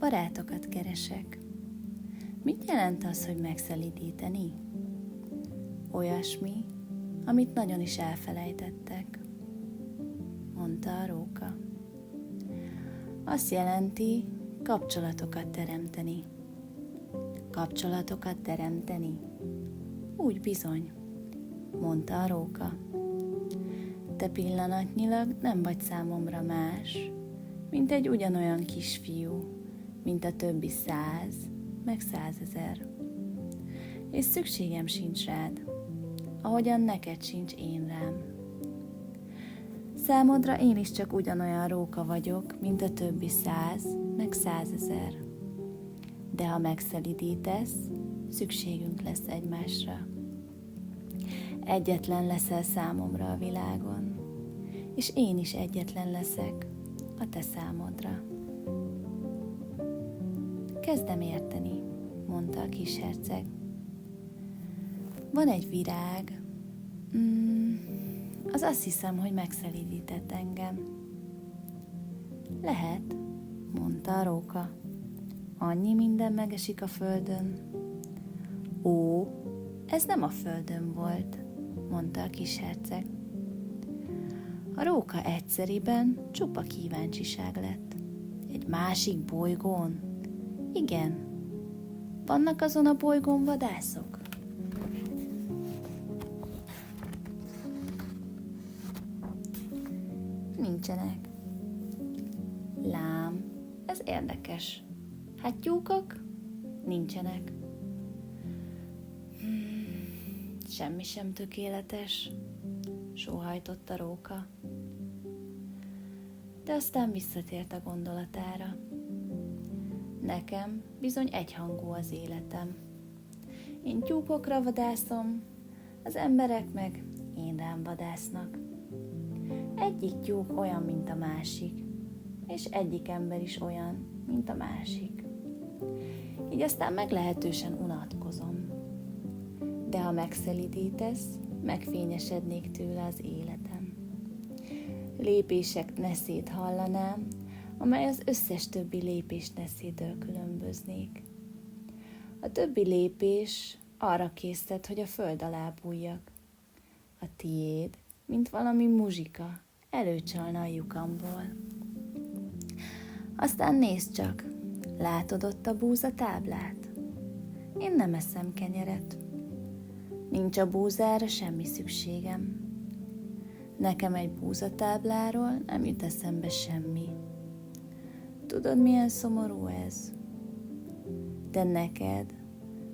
Barátokat keresek. Mit jelent az, hogy megszelídíteni? Olyasmi, amit nagyon is elfelejtettek, mondta a róka. Azt jelenti, kapcsolatokat teremteni. Kapcsolatokat teremteni? Úgy bizony, mondta a róka. Te pillanatnyilag nem vagy számomra más, mint egy ugyanolyan kisfiú, mint a többi 100, meg 100 000. És szükségem sincs rád, ahogyan neked sincs én rám. Számodra én is csak ugyanolyan róka vagyok, mint a többi 100, meg 100 000. De ha megszelídítesz, szükségünk lesz egymásra. Egyetlen leszel számomra a világon, és én is egyetlen leszek a te számodra. Kezdem érteni, mondta a kisherceg. Van egy virág, az azt hiszem, hogy megszelídített engem. Lehet, mondta a róka. Annyi minden megesik a földön. Ó, ez nem a földön volt, mondta a kisherceg. A róka egyszeriben csupa kíváncsiság lett. Egy másik bolygón? Igen. Vannak azon a bolygón vadászok? Nincsenek. Lám, ez érdekes. Hát tyúkok? Nincsenek. Semmi sem tökéletes, sóhajtott a róka. De aztán visszatért a gondolatára. Nekem bizony egyhangú az életem. Én tyúkokra vadászom, az emberek meg én rám vadásznak. Egyik tyúk olyan, mint a másik, és egyik ember is olyan, mint a másik. Így aztán meglehetősen unatkozom. De ha megszelídítesz, megfényesednék tőle az életem. Lépések neszét hallanám, amely az összes többi lépés neszétől különböznék. A többi lépés arra késztet, hogy a föld alá bújjak. A tiéd, mint valami muzsika, előcsalna a lyukamból. Aztán nézd csak, látod ott a búzatáblát? Én nem eszem kenyeret. Nincs a búzára semmi szükségem. Nekem egy búzatábláról nem jut eszembe semmi. Tudod, milyen szomorú ez? De neked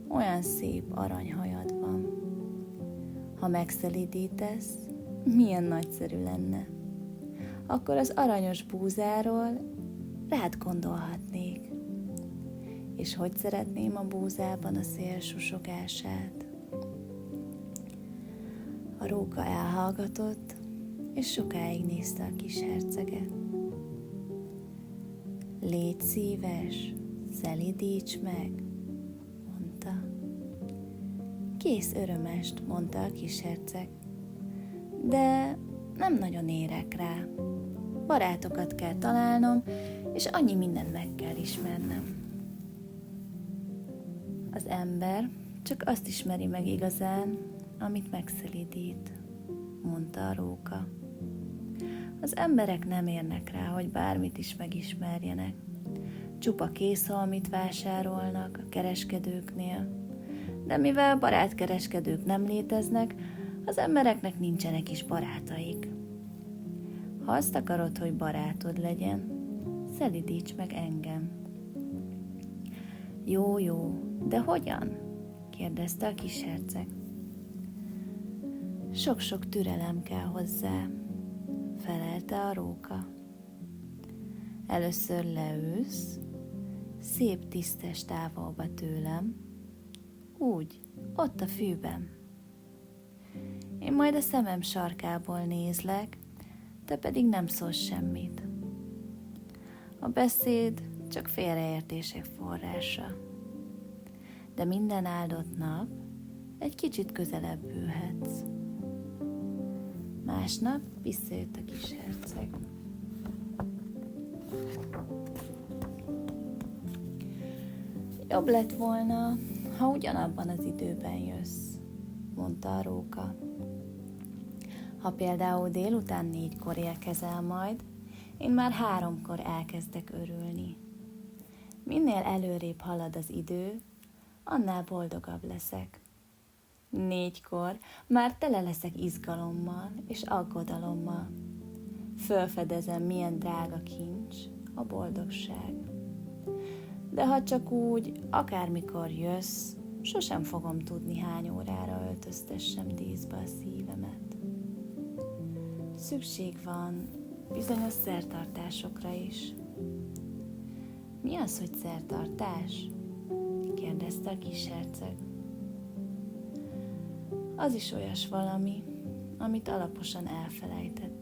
olyan szép aranyhajad van. Ha megszelídítesz, milyen nagyszerű lenne. Akkor az aranyos búzáról rád gondolhatnék. És hogy szeretném a búzában a szél susogását. A róka elhallgatott, és sokáig nézte a kis herceget. Légy szíves, szelídíts meg, mondta. Kész örömest, mondta a kis herceg. De nem nagyon érek rá. Barátokat kell találnom, és annyi mindent meg kell ismernem. Az ember csak azt ismeri meg igazán, amit megszelídít, mondta a róka. Az emberek nem érnek rá, hogy bármit is megismerjenek. Csupa készhalmit vásárolnak a kereskedőknél, de mivel barátkereskedők nem léteznek, az embereknek nincsenek is barátaik. Ha azt akarod, hogy barátod legyen, szelídíts meg engem. Jó, de hogyan? Kérdezte a kis herceg. Sok-sok türelem kell hozzá, felelte a róka. Először leülsz, szép tisztes távolba tőlem, úgy, ott a fűben. Én majd a szemem sarkából nézlek, te pedig nem szólsz semmit. A beszéd csak félreértések forrása. De minden áldott nap egy kicsit közelebb ülhetsz. Másnap visszajött a kis herceg. Jobb lett volna, ha ugyanabban az időben jössz, mondta a róka. Ha például délután 4-kor érkezel majd, én már 3-kor elkezdek örülni. Minél előrébb halad az idő, annál boldogabb leszek. 4-kor már tele leszek izgalommal és aggodalommal. Fölfedezem, milyen drága kincs a boldogság. De ha csak úgy, akármikor jössz, sosem fogom tudni, hány órára öltöztessem díszbe a szívemet. Szükség van bizonyos szertartásokra is. Mi az, hogy szertartás? Kérdezte a kisherceg. Az is olyas valami, amit alaposan elfelejtettem.